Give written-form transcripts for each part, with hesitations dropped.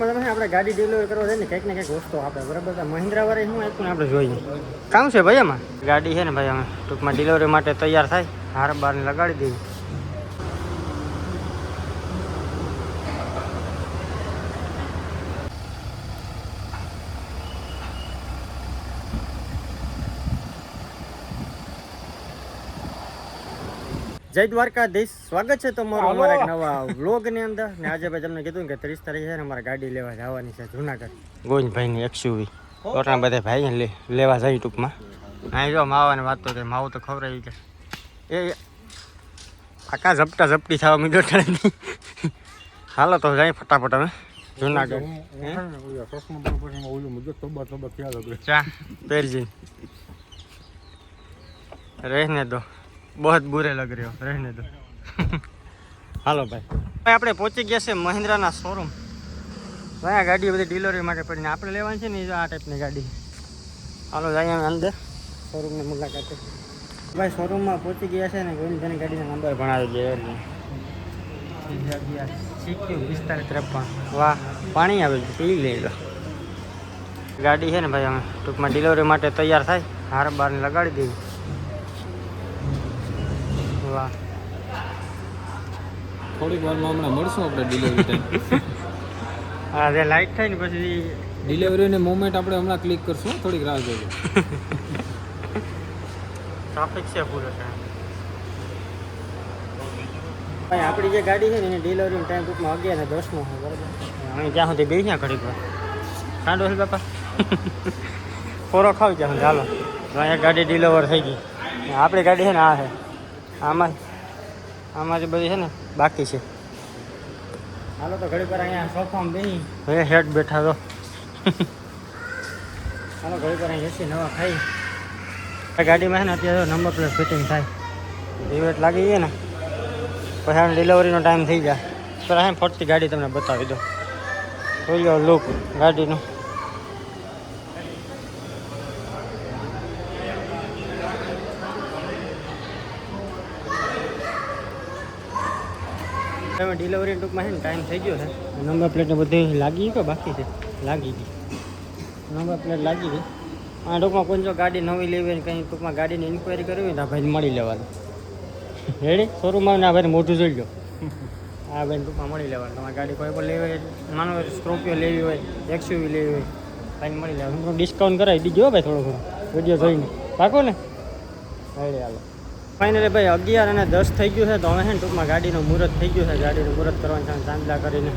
ટૂંકમાં તમે આપણે ગાડી ડિલિવરી કરવા છે ને કંઈક ને કંઈક વસ્તુ આપણે બરાબર તો મહિન્દ્રા વાળા શું આપ્યું ને આપણે જોઈએ કામ છે ભાઈ એમાં ગાડી છે ને ભાઈ અમે ટૂંકમાં ડિલિવરી માટે તૈયાર થાય હાર બારને લગાડી દઈએ જય દ્વારકાધીશ સ્વાગત છે તમારું અમારા એક નવા વ્લોગની અંદર ને આજે ભાઈ તમને કીધું કે 30 તારીખે છે ને અમારે ગાડી લેવા જવાની છે જુનાગઢ ગોવિંદભાઈની એક્સયુવી ટોટલ બધા ભાઈ લેવા જાય ટૂંકમાં અહીં જો માવાની વાત તો માવું તો ખવડાવી કે એ આખા ઝપટા ઝપટી થવા મીડો ઠાણી હાલો તો જાય ફટાફટ અમે જુનાગઢ ચા પહેરજી રહેને દો बहुत बुरे लग रहे हो रहने दो હાલો ભાઈ આપણે પહોંચી ગયા છે મહિન્દ્રાના શોરૂમ ભાઈ ગાડી બધી ડિલિવરી માટે પડીને આપણે લેવાની છે ને આ ટાઈપની ગાડી હાલો જઈએ અંદર શોરૂમની મુલાકાતે ભાઈ શોરૂમમાં પહોંચી ગયા છે ને ગોવિંદભાઈની ગાડીના નંબર ભણાવી દે CQ4553 વાહ પાણી આવે છે પી લઈ લો ગાડી છે ને ભાઈ અમે ટૂંકમાં ડિલિવરી માટે તૈયાર થાય હાર બારને લગાડી દઈએ થોડીક વારમાં હમણાં મળશું આપણે ડિલિવરી ટાઈમ હા જે લાઈટ થાય ને પછી ડિલિવરીની મોમેન્ટ આપણે હમણાં ક્લિક કરશું થોડીક રાહ જોજો ટ્રાફિક છે પૂરો છે ભાઈ આપણી જે ગાડી છે ને એની ડિલિવરીનો ટાઈમ ટૂંકમાં 11 ને 10 નો છે બરાબર અહીં જ્યાં સુધી બેસી ઘડીક વાર કાંડો છે બાપા ખોરો ખાવ ત્યાં ચાલો અહીંયા ગાડી ડિલિવર થઈ ગઈ આપણી ગાડી છે ને આ છે આમાં જે બધી છે ને બાકી છે હાલો તો ઘડી પર અહીંયા સોફામાં બેસી હવે હેડ બેઠા તો હાલો ઘડી પર અહીંયા એસી નવા ખાઈ ગાડીમાં છે ને અત્યારે નંબર પ્લેટ ફિટિંગ થાય રિવેટ લાગી જાય ને પછી આને ડિલિવરીનો ટાઈમ થઈ જાય તો અહીં ફરતી ગાડી તમને બતાવી દો જોઈ લો લુક ગાડીનું તમે ડિલિવરી ટૂંકમાં છે ને ટાઈમ થઈ ગયો છે નંબર પ્લેટને બધી લાગી કે બાકી છે લાગી ગઈ નંબર પ્લેટ લાગી ગઈ આ ટૂંકમાં કોઈ જો ગાડી નવી લેવી હોય ને કંઈ ટૂંકમાં ગાડીની ઇન્ક્વાયરી કરવી હોય તો આ ભાઈને મળી લેવાનું રેડી શોરૂમમાં ને આ ભાઈને મોટું જોઈ લો આ ભાઈને ટૂંકમાં મળી લેવાનું તમારે ગાડી કોઈ પણ લેવી હોય માનો સ્કોર્પિયો લેવી હોય એક્સયુવી લેવી હોય ભાઈને મળી લેવાનું ડિસ્કાઉન્ટ કરાવી દીજો ભાઈ થોડું ઘણું વિડીયો જોઈને પાકો ને રેડી હાલો ફાઇનલી ભાઈ 11 અને 10 થઈ ગયું છે તો હવે છે ને ટૂંકમાં ગાડીનું મુહૂર્ત થઈ ગયું છે ગાડીનું મુહૂર્ત કરવાનું છે ચાંદલા કરીને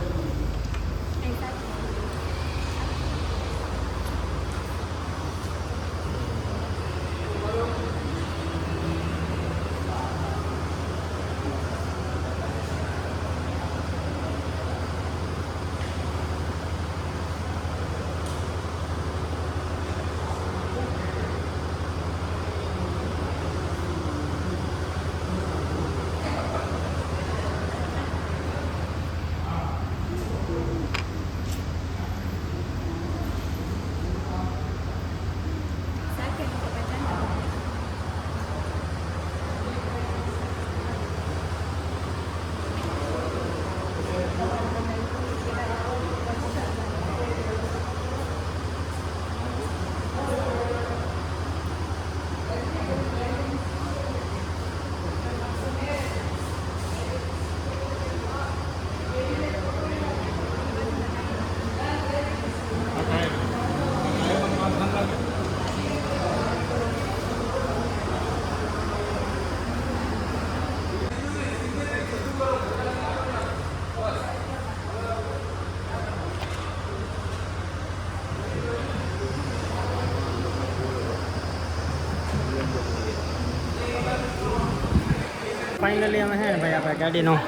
ફાઇનલી અમે છે ને ભાઈ આપણે ગાડીનું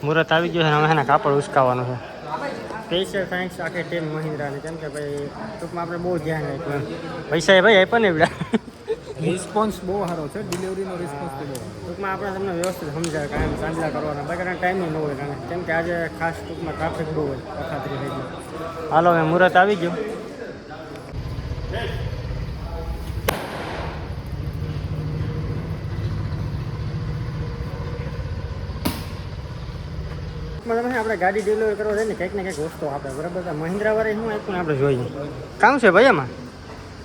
મુહૂર્ત આવી ગયું છે અમે છે ને કાપડ ઉસકાવવાનું છે સ્પેશિયલ થેન્ક્સ આખી ટીમ મહિન્દ્રાને કેમ કે ભાઈ ટૂંકમાં આપણે બહુ ધ્યાન રાખ્યું પૈસા એ ભાઈ આપ્યા ને એવડા રિસ્પોન્સ બહુ સારો છે ડિલિવરીનો રિસ્પોન્સ બહુ ટૂંકમાં આપણે તમને વ્યવસ્થિત સમજાય કાયમ ચાંદલા કરવાના બાકી ટાઈમ ન હોય કારણ કેમ કે આજે ખાસ ટૂંકમાં ટ્રાફિક બહુ હોય અખાતરી થઈ ગયું હાલો હવે મુહૂર્ત આવી ગયું ટૂંકમાં તમે આપણે ગાડી ડિલિવરી કરવા જાય ને કંઈક ને કંઈક વસ્તુ આપે બરાબર તો મહિન્દ્રા વાળા શું આપ્યું ને આપણે જોઈએ કામ છે ભાઈ એમાં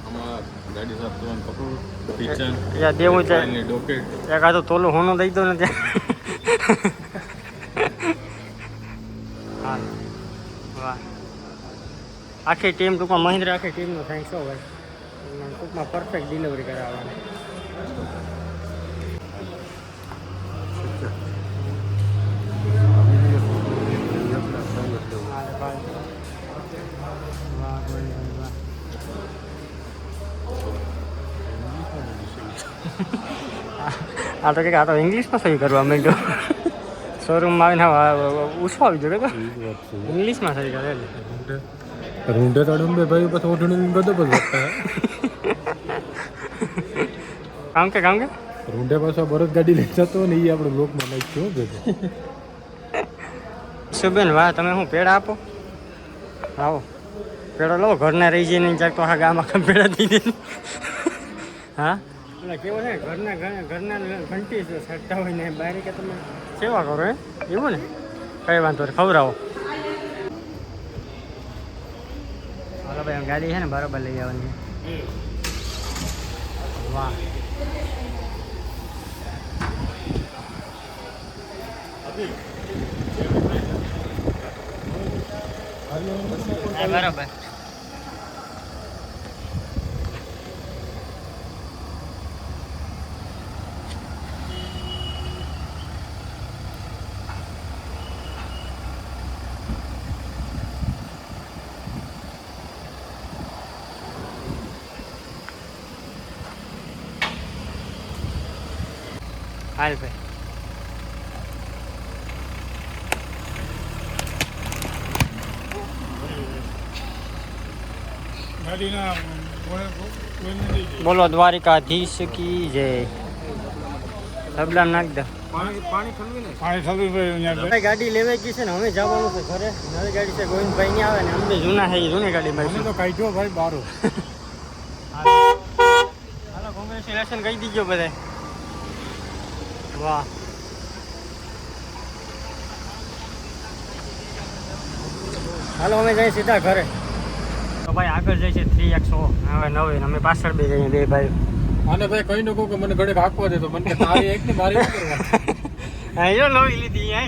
આમાં ગાડી સાફ કરવાનું કપડું કિચન યા દેવું છે ફાઇલની ડોકેટ એક આ તો તોલું હોનું દઈ દો ને ત્યાં હા વાહ આખી ટીમ ટૂંકમાં મહિન્દ્રા આખી ટીમનો થેન્ક્સ હો ભાઈ ટૂંકમાં પરફેક્ટ ડિલિવરી કરાવવાની આ તો કંઈક આ તો ઇંગ્લિશમાં સહી કરવા માંડ્યો શોરૂમમાં આવીને ઉછો આવી ગયો કે ઇંગ્લિશમાં સહી કરે રૂંઢે તડુંબે ભાઈ પછી ઓઢણી બધો બધો લગતા કામ કે રૂંઢે પાછો બરત ગાડી લઈ જતો ને એ આપણે લોકમાં નાખ્યો ભેગો સુબેન વાહ તમે શું પેડા આપો આવો પેડો લો ઘરના રહી જઈને ક્યાંક તો આ ગામ આખા પેડા દઈ દે હા એટલે કેવું છે ઘરના ઘંટી છટતા હોય ને બહાર કે તમે સેવા કરો હે એવું ને કઈ વાંધો નહીં ખવડાવો હાલો ભાઈ ગાડી છે ને બરાબર લઈ આવવાની વાહ બરાબર હાલ ભાઈ બોલો દ્વારિકાધીશ કી જય તબલા નાખ દે ગાડી લેવાઈ ગઈ છે ને હવે જવાનું છે ઘરે નવી ગાડી છે ગોવિંદભાઈ ની આવે ને અમે જૂના છે જૂની ગાડી તો કાઢ્યો ભાઈ બારો હાલો કોંગ્રેચ્યુલેશન કહી દીજો બધા વાહ હાલો અમે જઈએ સીધા ઘરે તો ભાઈ આગળ જાય છે 3X100 હવે નવી અમે પાછળ બે જઈએ બે ભાઈ આને ભાઈ કઈ ન કહું કે મને ઘડે હાંકવા દે તો મને કે તારી એક ને મારી હા જો નવી લીધી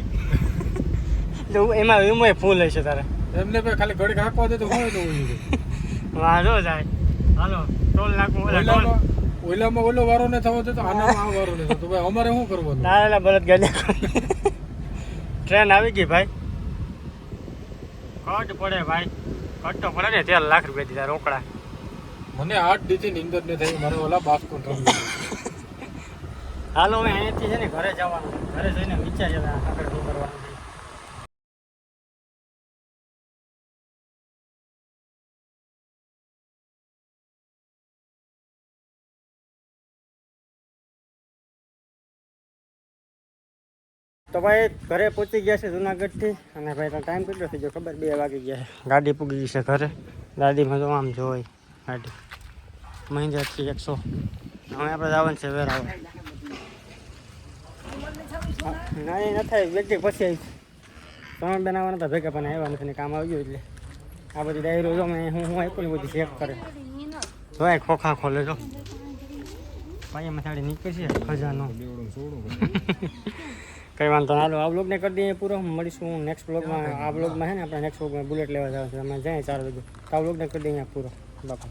તો એમાં ફૂલ હશે તારે એમને ભાઈ ખાલી ઘડે હાંકવા દે તો હોય તો વાહ જો જાય હાલો ટોલ નાખું ઓલામાં ઓલો વારો ને થવો તો આનામાં આ વારો ને થતો ભાઈ અમારે શું કરવાનું ના બળદ ગાડી ટ્રેન આવી ગઈ ભાઈ કટ પડે ભાઈ કટ તો પડે ને 13 લાખ રૂપિયા દીધા રોકડા મને 8 દીથી નીંદર ને થઈ મને ઓલા બાસ્કો હાલો હવે અહીંયાથી છે ને ઘરે જવાનું ઘરે જઈને વિચારીએ આગળ શું કરવાનું તો ભાઈ ઘરે પહોંચી ગયા છે જુનાગઢથી અને ભાઈ તો ટાઈમ કેટલો થઈ ગયો ખબર 2 વાગી ગયા છે ગાડી પૂગી ગઈ છે ઘરે દાદીમાં તો આમ જોઈ ગાડી મહિન્દ્રા 3X100 હવે આપણે જવાનું છે વેરાવળ ના એ ન થાય વ્યક્તિ પછી આવી તમે બનાવવાના હતા ભેગા પણ આવ્યા નથી કામ આવી ગયું એટલે આ બધી ડાયરો જો મેં હું આપ્યું બધી ચેક કરે ભાઈ ખોખા ખોલે જો ભાઈ એમાં સાડી નીકળશે ખજાનો કઈ વાંધો ના હાલો આ બ્લોગને કરી દઈએ પૂરો મળીશું નેક્સ્ટ બ્લોગમાં આ બ્લોગમાં છે ને આપણે નેક્સ્ટ બ્લોગમાં બુલેટ લેવા જવાનું છે અમે જાય 4 વાગે તો આ બ્લોગને કરી દઈએ પૂરો બાપા